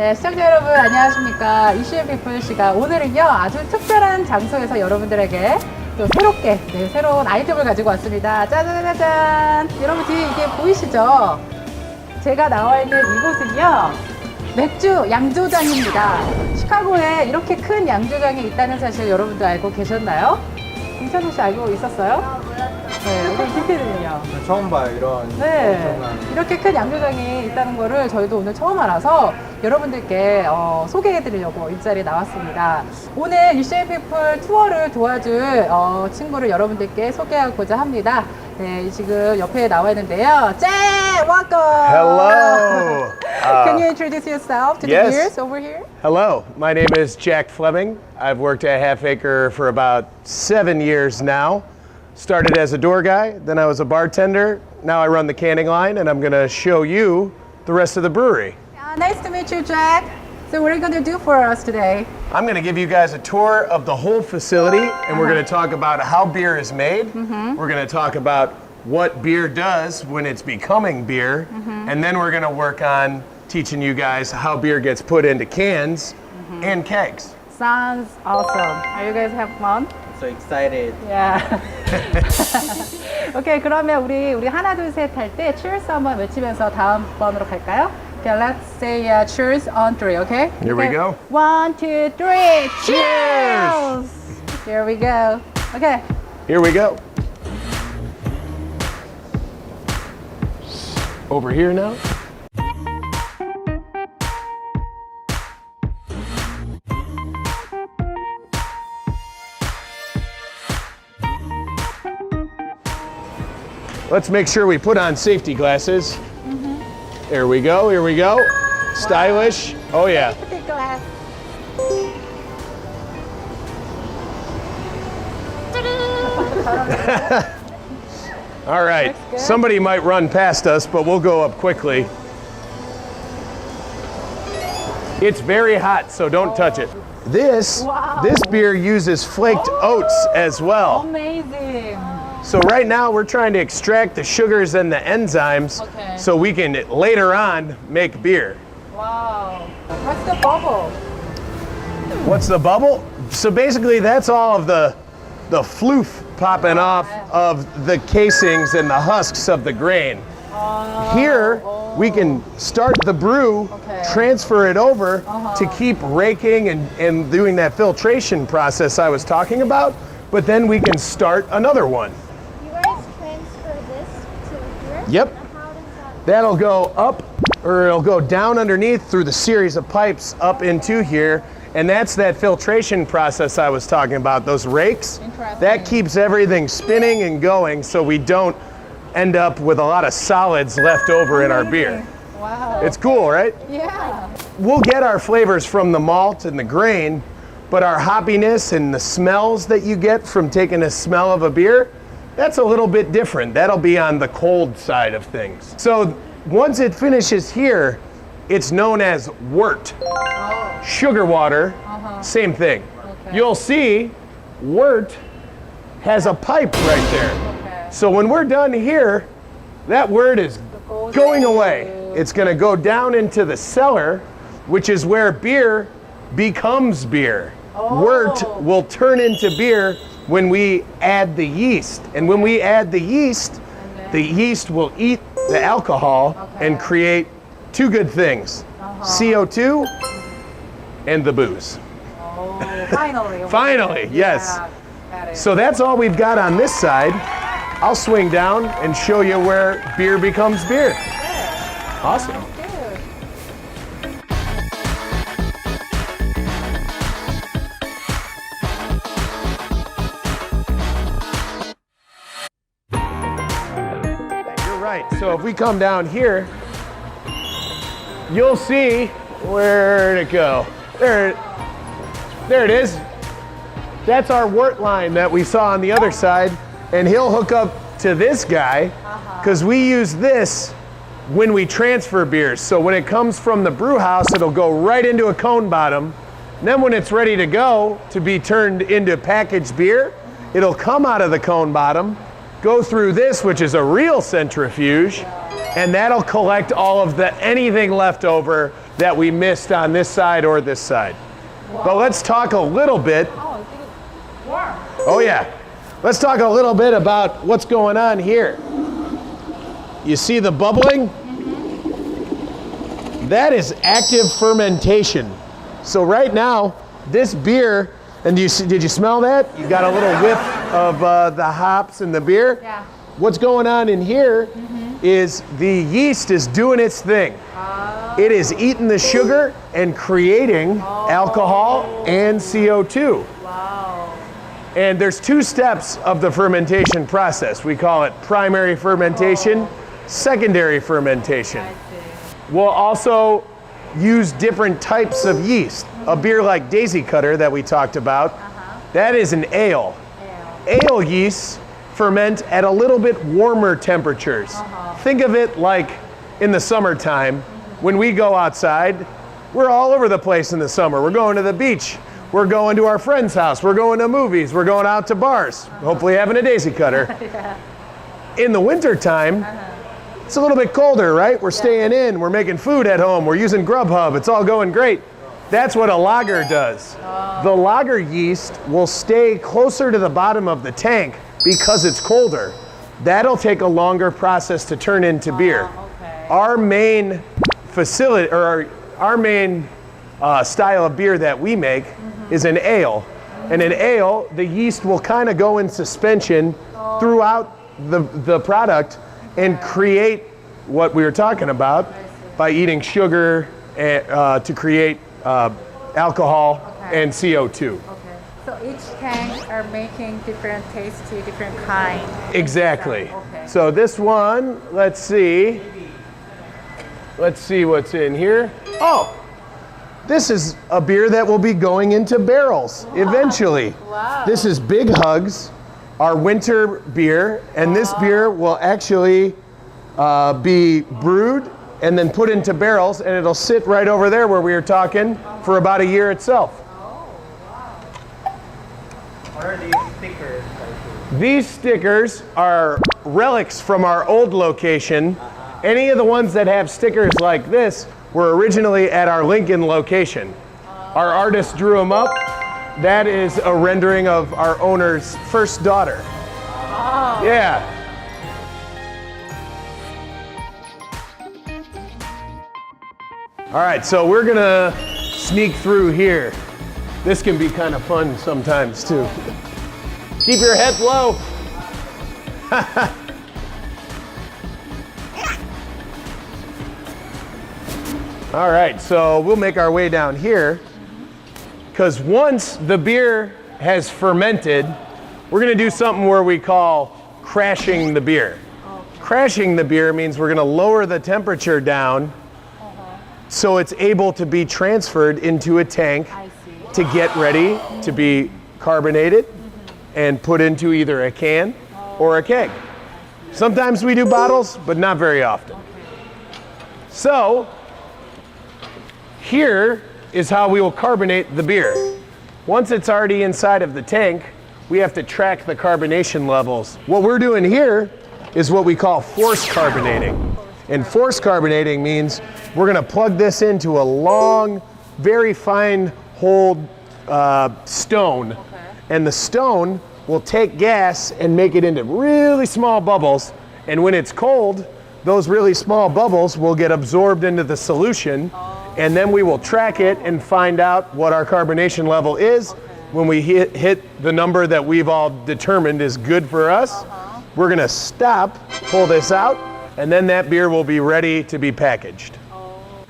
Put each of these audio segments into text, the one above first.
네, 시청자 여러분 안녕하십니까. 이슈앤 피플 씨가 오늘은요 아주 특별한 장소에서 여러분들에게 또 새롭게 새로운 아이템을 가지고 왔습니다. 짜자자잔. 여러분 뒤에 이게 보이시죠? 제가 나와 있는 이곳은요 맥주 양조장입니다. 시카고에 이렇게 큰 양조장이 있다는 사실 여러분도 알고 계셨나요? 김찬호 씨 알고 있었어요? 몰랐어요. 네, 우리 김PD는요? 처음 봐요, 이런. 네, 이렇게 큰 양조장이 있다는 거를 저희도 오늘 처음 알아서 여러분들께 소개해드리려고 이 자리에 나왔습니다. 오늘 이슈앤 피플 투어를 도와줄 친구를 여러분들께 소개하고자 합니다. 네, 지금 옆에 나와 있는데요. 제 welcome. Hello. Can you introduce yourself to yes. the viewers over here? Hello, my name is Jack Fleming. I've worked at Half Acre for about 7 years now. Started as a door guy, then I was a bartender. Now I run the canning line, and I'm going to show you the rest of the brewery. Nice to meet you, Jack. So what are you going to do for us today? I'm going to give you guys a tour of the whole facility, and we're going to talk about how beer is made. We're going to talk about what beer does when it's becoming beer, and then we're going to work on teaching you guys how beer gets put into cans and kegs. Sounds awesome. Are you guys have fun? So excited. Yeah. 오케이, 그러면 우리 하나 둘 셋 할 때 cheers 한번 외치면서 다음 번으로 갈까요? Okay, let's say cheers on three, okay? Here we go. 1, 2, 3, cheers! Here we go. Okay. Here we go. Over here now. Let's make sure we put on safety glasses. There we go, here we go. Stylish. Oh yeah. Safety glass. All right. Looks good. Somebody might run past us, but we'll go up quickly. It's very hot, so don't touch it. This beer uses flaked oats as well. Amazing. So right now we're trying to extract the sugars and the enzymes so we can later on make beer. Wow. What's the bubble? What's the bubble? So basically that's all of the floof popping off of the casings and the husks of the grain. Here we can start the brew, transfer it over to keep raking and doing that filtration process I was talking about, but then we can start another one. You guys transfer this to here? Yep. How does that? That'll go up, or it'll go down underneath through the series of pipes up into here, and that's that filtration process I was talking about, those rakes. Interesting. That keeps everything spinning and going so we don't end up with a lot of solids left over in our beer. Wow. It's cool, right? Yeah. We'll get our flavors from the malt and the grain, but our hoppiness and the smells that you get from taking a smell of a beer, that's a little bit different. That'll be on the cold side of things. So once it finishes here, it's known as wort. Sugar water, same thing. Okay. You'll see wort has a pipe right there. Okay. So when we're done here, that wort is going away. It's going to go down into the cellar, which is where beer becomes beer. Wort will turn into beer when we add the yeast. And when we add the yeast will eat the alcohol and create two good things, CO2 and the booze. Oh, finally. Finally, yes. Yeah, got it. So that's all we've got on this side. I'll swing down and show you where beer becomes beer. Awesome. Good. You're right. So if we come down here, you'll see where'd it go? There it is. That's our wort line that we saw on the other side, and he'll hook up to this guy because we use this when we transfer beers. So when it comes from the brew house, it'll go right into a cone bottom. And then when it's ready to go to be turned into packaged beer, it'll come out of the cone bottom, go through this, which is a real centrifuge, And that'll collect all of anything left over that we missed on this side or this side. But let's talk a little bit. Oh, it's warm. Oh yeah. Let's talk a little bit about what's going on here. You see the bubbling? That is active fermentation. So right now, this beer, and did you smell that? You got a little whiff of the hops in the beer? Yeah. What's going on in here is the yeast is doing its thing. It is eating the sugar and creating alcohol and CO2. Wow. And there's two steps of the fermentation process. We call it primary fermentation, secondary fermentation. I see. We'll also use different types of yeast. A beer like Daisy Cutter that we talked about, that is an ale. Ale yeasts ferment at a little bit warmer temperatures. Think of it like in the summertime, when we go outside, we're all over the place in the summer. We're going to the beach. We're going to our friend's house. We're going to movies. We're going out to bars, hopefully having a Daisy Cutter. In the wintertime, it's a little bit colder, right? We're staying in, we're making food at home, we're using Grubhub, it's all going great. That's what a lager does. The lager yeast will stay closer to the bottom of the tank because it's colder. That'll take a longer process to turn into beer. Okay. Our main facility, or our main style of beer that we make is an ale. And an ale, the yeast will kind of go in suspension throughout the product and create what we were talking about by eating sugar to create alcohol and CO2. Okay. So each tank are making different tasty, different kind. Exactly. Okay. So this one, let's see what's in here. Oh, this is a beer that will be going into barrels eventually. Wow. This is Big Hugs, our winter beer, and this beer will actually be brewed and then put into barrels, and it'll sit right over there where we were talking for about a year itself. What are these stickers? These stickers are relics from our old location. Any of the ones that have stickers like this were originally at our Lincoln location. Our artist drew them up. That is a rendering of our owner's first daughter. Yeah. All right, so we're gonna sneak through here. This can be kind of fun sometimes too. Keep your head low. All right, so we'll make our way down here, because once the beer has fermented, we're gonna do something where we call crashing the beer. Crashing the beer means we're gonna lower the temperature down so it's able to be transferred into a tank to get ready to be carbonated and put into either a can or a keg. Sometimes we do bottles, but not very often. So, here is how we will carbonate the beer. Once it's already inside of the tank, we have to track the carbonation levels. What we're doing here is what we call force carbonating. And force carbonating means we're gonna plug this into a long, very fine holed stone. And the stone will take gas and make it into really small bubbles. And when it's cold, those really small bubbles will get absorbed into the solution. And then we will track it and find out what our carbonation level is. When we hit the number that we've all determined is good for us, we're gonna stop, pull this out, and then that beer will be ready to be packaged.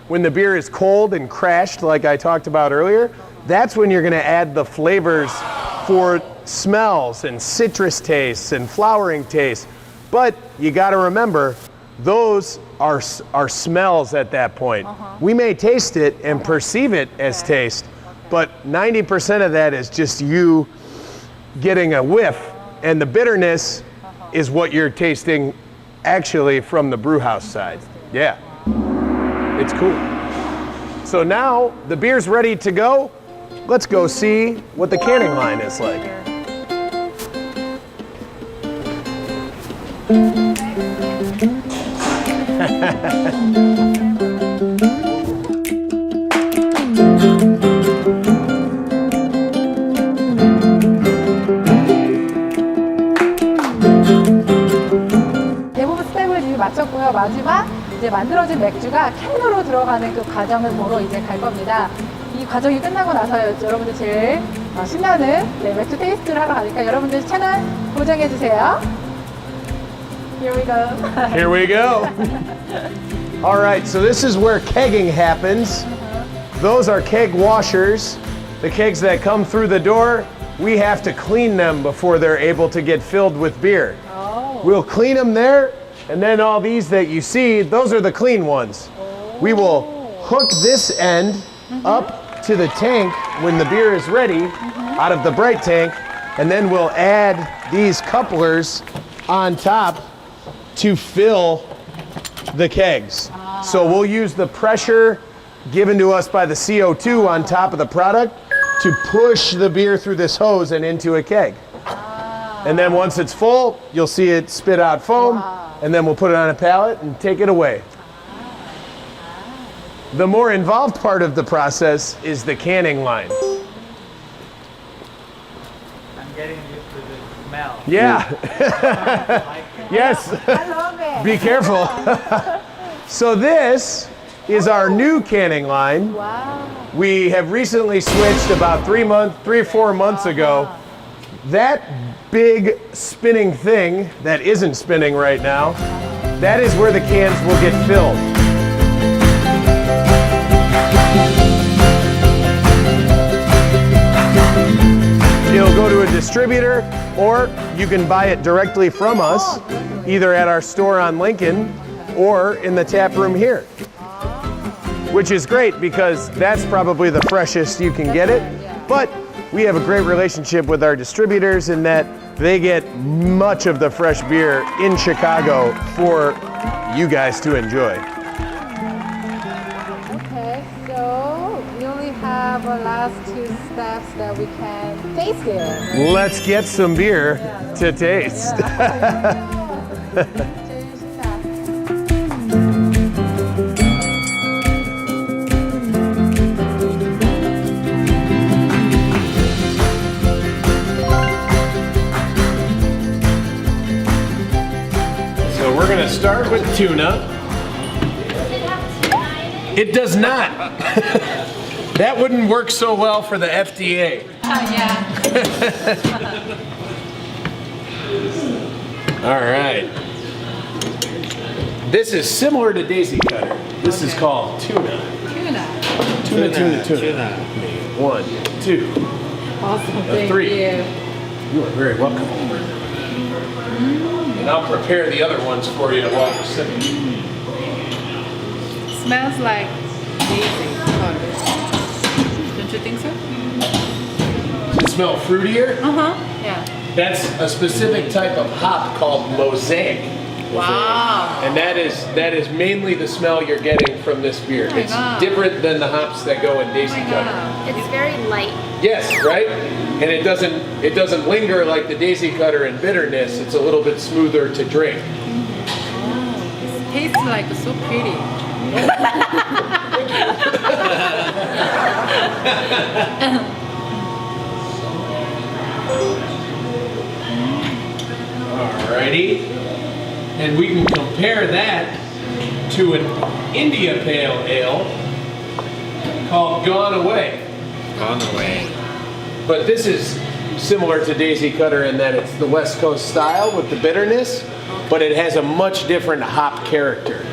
When the beer is cold and crashed, like I talked about earlier, that's when you're gonna add the flavors for smells and citrus tastes and flowering tastes. But you gotta remember, those are smells at that point. We may taste it and perceive it as taste, but 90% of that is just you getting a whiff, and the bitterness is what you're tasting actually from the brew house side. Yeah, it's cool. So now the beer's ready to go. Let's go see what the canning line is like. 대부분 스텝을 이미 마쳤고요. 마지막 이제 만들어진 맥주가 캔으로 들어가는 그 과정을 보러 이제 갈 겁니다. 이 과정이 끝나고 나서 여러분들 제일 신나는 맥주 테이스트를 하러 가니까 여러분들 채널 고정해 주세요. Here we go. Here we go. All right, so this is where kegging happens. Those are keg washers. The kegs that come through the door, we have to clean them before they're able to get filled with beer. Oh. We'll clean them there, and then all these that you see, those are the clean ones. We will hook this end up to the tank when the beer is ready, out of the bright tank, and then we'll add these couplers on top to fill the kegs. So we'll use the pressure given to us by the CO2 on top of the product to push the beer through this hose and into a keg. And then once it's full, you'll see it spit out foam, and then we'll put it on a pallet and take it away. The more involved part of the process is the canning line. I'm getting used to the smell. Yeah. Yes. I love it. Be careful. So this is our new canning line. Wow. We have recently switched about 3 or 4 months ago. That big spinning thing that isn't spinning right now, that is where the cans will get filled. It'll go to a distributor, or you can buy it directly from us, either at our store on Lincoln or in the tap room here. Which is great because that's probably the freshest you can get it. But we have a great relationship with our distributors in that they get much of the fresh beer in Chicago for you guys to enjoy. Okay, so we only have our last 2 steps that we can taste it. Let's get some beer to taste. 제일 신나. So we're gonna start with tuna. It does not. That wouldn't work so well for the FDA. Yeah. All right. This is similar to daisy cutter. This is called tuna. Tuna. Tuna. 1, 2. Awesome. Thank 3. you. You are very welcome. And I'll prepare the other ones for you while you're sipping. Smells like daisy cutter. Don't you think so? Does it smell fruitier? Yeah. That's a specific type of hop called mosaic. Wow. And that is mainly the smell you're getting from this beer. my It's God. different than the hops that go in daisy cutter. It's very light. Yes, right? And it doesn't linger like the daisy cutter in bitterness. It's a little bit smoother to drink. It tastes like so pretty. Alrighty. And we can compare that to an India Pale Ale called Gone Away. Gone away. But this is similar to Daisy Cutter in that it's the West Coast style with the bitterness, but it has a much different hop character.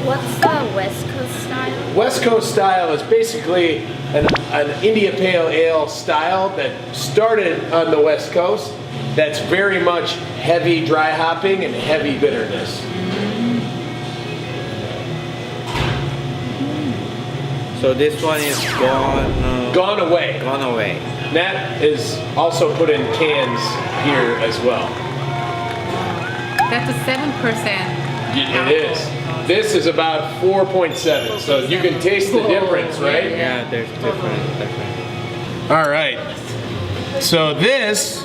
What's the West Coast style? West Coast style is basically an India Pale Ale style that started on the West Coast that's very much heavy dry hopping and heavy bitterness. So this one is gone. Gone Away. Gone away. That is also put in cans here as well. That's a 7%. It is. This is about 4.7, so you can taste the difference, right? Yeah, there's different. All right. So this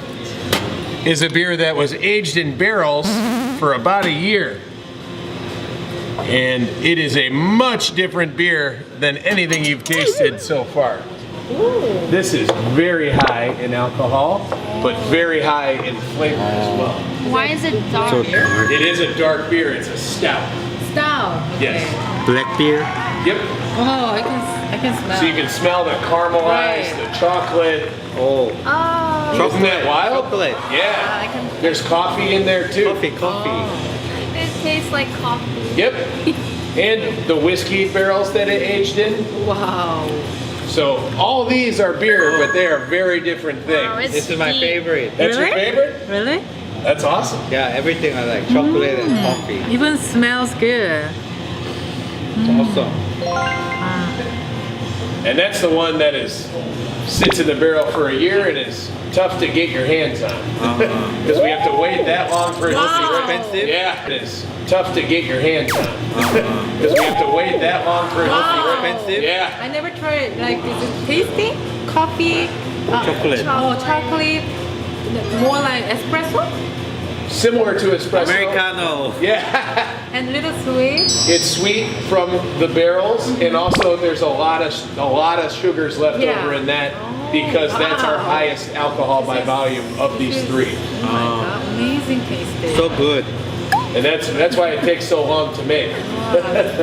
is a beer that was aged in barrels for about a year. And it is a much different beer than anything you've tasted so far. This is very high in alcohol, but very high in flavor as well. Why is it dark? So dark. It is a dark beer, it's a stout. Stout. Yes. Black beer. Yep. Oh, I can smell. So you can smell the caramelized, Right. the chocolate. Oh. Oh, Isn't that wild? Chocolate. Yeah. I can. There's coffee in there too. Coffee. it tastes like coffee. Yep. And the whiskey barrels that it aged in. Wow. So all these are beer, but they are very different Wow, things. This is my deep. favorite. That's your Really? favorite? Really? That's awesome. Yeah, everything I like. Chocolate and coffee. Even smells good. Awesome. And that's the one that sits in the barrel for a year and is tough to get your hands on. Because we have to wait that long for it to Wow. be Expensive? Yeah, it is tough to get your hands on. Because we have to wait that long for it to Wow. be Expensive? Yeah. I never tried. Like, is it tasty? Coffee? Chocolate. Oh, chocolate. More like espresso Similar to espresso. Americano. Yeah. and little sweet. It's sweet from the barrels, and also there's a lot of sugars left Yeah. over in that because that's our wow. highest alcohol by volume of these three. Oh my god, amazing tasty. So good. And that's why it takes so long to make.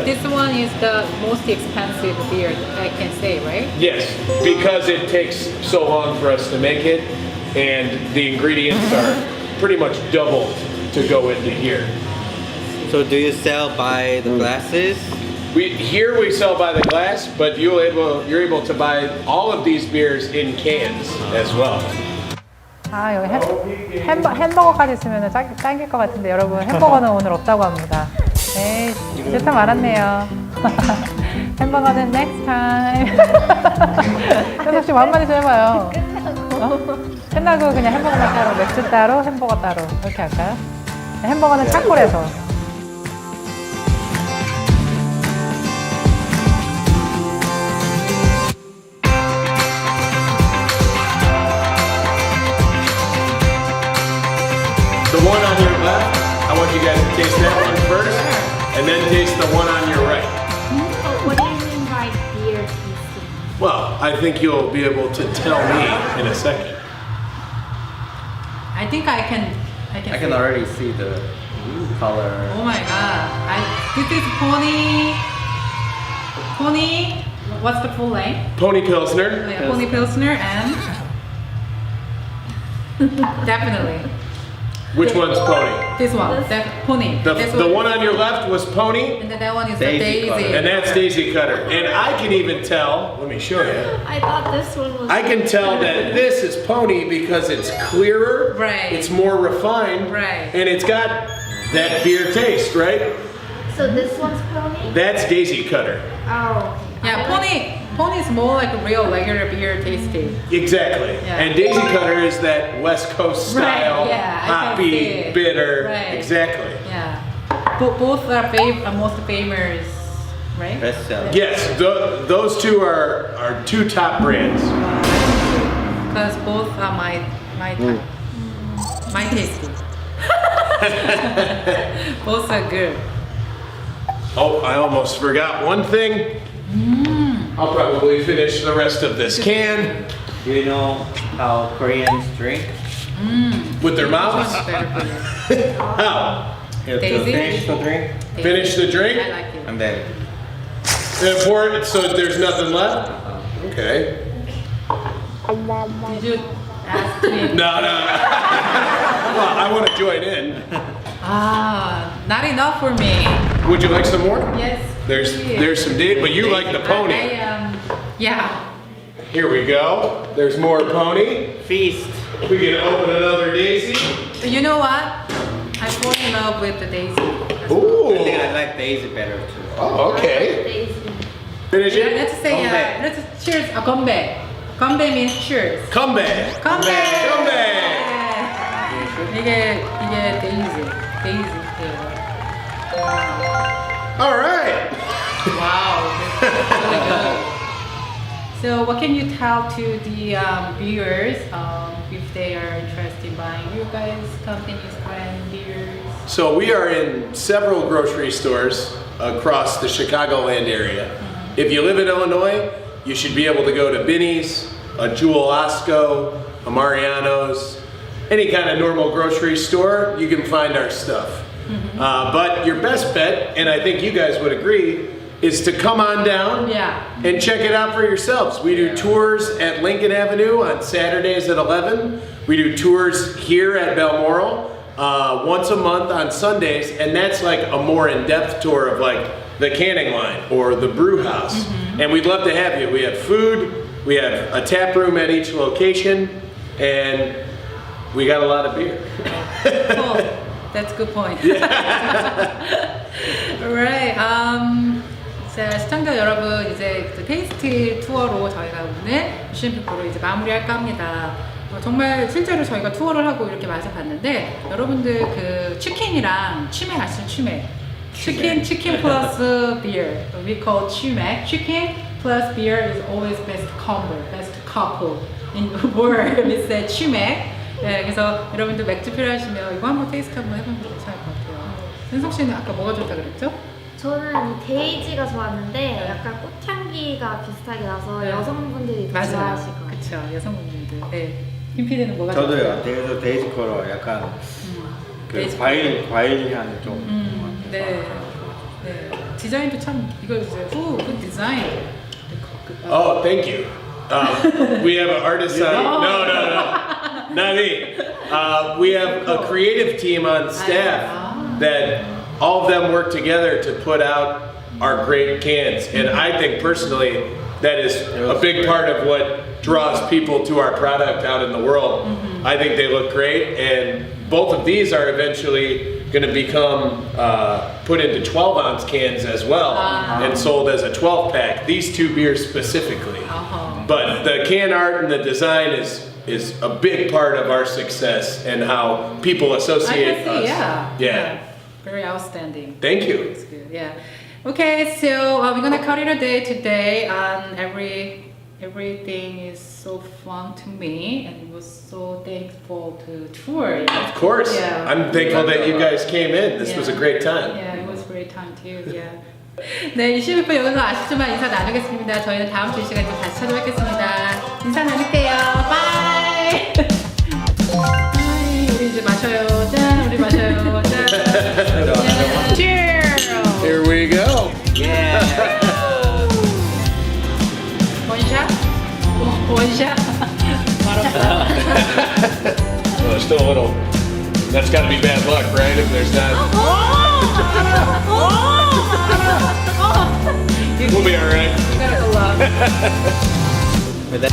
This one is the most expensive beer I can say, right? Yes, because it takes so long for us to make it, and the ingredients are pretty much doubled to go into here. So do you sell by the glasses? Here we sell by the glass, but you're able to buy all of these beers in cans as well. 아 여기 햄버거까지 있으면 짱일 것 같은데 여러분 햄버거는 오늘 없다고 합니다. 네, 세상 많았네요. 햄버거는 next time. 현석 씨 한마디 좀 해봐요. 끝나고 그냥 햄버거만 따로, 맥주 따로, 햄버거 따로 이렇게 할까요? 햄버거는 창고에서. The one on your left, I want you guys to taste that one first, and then taste the one on your right. Oh, what do you mean by beer tasting? Well, I think you'll be able to tell me in a second. I think I can I see. can already see the color. Oh my god. This is Pony. What's the full name? Pony Pilsner. Yeah, Pony Pilsner and definitely Which one's Pony? this one. Pony. This The one on your left was Pony, and then that one is Daisy the Daisy. cutter. and that's Daisy Cutter. And I can even tell, let me show you. I thought this one was. I can tell that this is Pony because it's clearer, Right. it's more refined, Right. and it's got that beer taste, right? So this one's pony? That's Daisy Cutter. Oh. Yeah, Pony is more like a real regular beer tasty. Exactly. Yeah. And Daisy Cutter is that West Coast Right, style, yeah, I can see hoppy, it. bitter. Right. Exactly. Yeah. Both are most famous, right? Best seller. Yes, those two are two top brands. Because both are my type. My tasty. Both are good. Oh, I almost forgot one thing. I'll probably finish the rest of this can Do you know how Koreans drink? with their mouths. Much better for you. How? You have to Daisy? finish the drink Finish the drink I like it. and then and pour it so there's nothing left? Okay. Did you ask me? No. Well, I want to join in. Not enough for me. Would you like some more? Yes. There's some date, but you like the Pony. Yeah. Here we go. There's more Pony. feast. We can open another Daisy. You know what? I fall in love with the Daisy. I think Ooh. I like Daisy better too. Oh, okay. Daisy. Finish Yeah, it. let's say, 건배. let's cheers. 건배. 건배 means cheers. Come back. 건배. Come back. 이게 Daisy. Daisy flavor. All right. Wow. That's really good. So what can you tell to the viewers if they are interested in buying you guys' company's brand beers? So we are in several grocery stores across the Chicagoland area. If you live in Illinois, you should be able to go to Binny's, a Jewel Osco, a Mariano's, any kind of normal grocery store, you can find our stuff. But your best bet, and I think you guys would agree, is to come on down and check it out for yourselves. We do tours at Lincoln Avenue on Saturdays at 11. We do tours here at Balmoral once a month on Sundays, and that's like a more in-depth tour of like the canning line or the brew house. And we'd love to have you. We have food, we have a tap room at each location, and we got a lot of beer. Cool. That's a good point. Alright. 자, 시청자 여러분, 이제 그 테이스트 투어로 저희가 오늘 미션피프로 이제 마무리할까 합니다. 정말 실제로 저희가 투어를 하고 이렇게 맛을 봤는데 여러분들 그 치킨이랑 치맥 아시죠? 치킨 플러스 beer. We call 치맥. Chicken plus beer is always best combo, best couple. In word, we say 치맥. 네, 그래서 여러분들 맥주 필요하시면 이거 한번 테이스트 한번 해보면 괜찮을 것 같아요. 현석 씨는 아까 뭐가 좋다 그랬죠? 저는 이 데이지가 좋았는데 약간 꽃향기가 비슷하게 나서 여성분들이 더 좋아하실 것 같아요. 그쵸, 여성분들. 네. 김 PD는 뭐가 저도요. 데이지 컬러 약간 그 데이지 과일 향이 좀. 네. 네. 디자인도 참 이거 이제 who 디자인? Oh, thank you. We have an artist on. No, not me. We have a creative team on staff that all of them work together to put out our great cans. And I think personally that is a big part of what draws people to our product out in the world. I think they look great, and both of these are eventually going to become put into 12-ounce cans as well and sold as a 12-pack. These two beers specifically. But the can art and the design is a big part of our success and how people associate us. Yeah. Very outstanding. Thank you. That's good. Yeah. Okay, so we're gonna call it a day today. Everything is so fun to me, and it was so thankful to tour. Of course. Yeah. I'm thankful that you guys came in. This was a great time. Yeah, it was a great time too. Yeah. 네, 이슈비포 여기서 아쉽지만 인사 나누겠습니다. 저희는 다음 주 이 시간에 좀 다시 찾아뵙겠습니다. 인사 나눌게요. 바이. 우리 이제 마셔요. 짠, 우리 마셔요. 짠. Cheers. Here we go. Yeah. 원샷? 원샷? Well, there's still a little. That's got to be bad luck, right? If there's not. We'll be all right. You gotta go love. With that.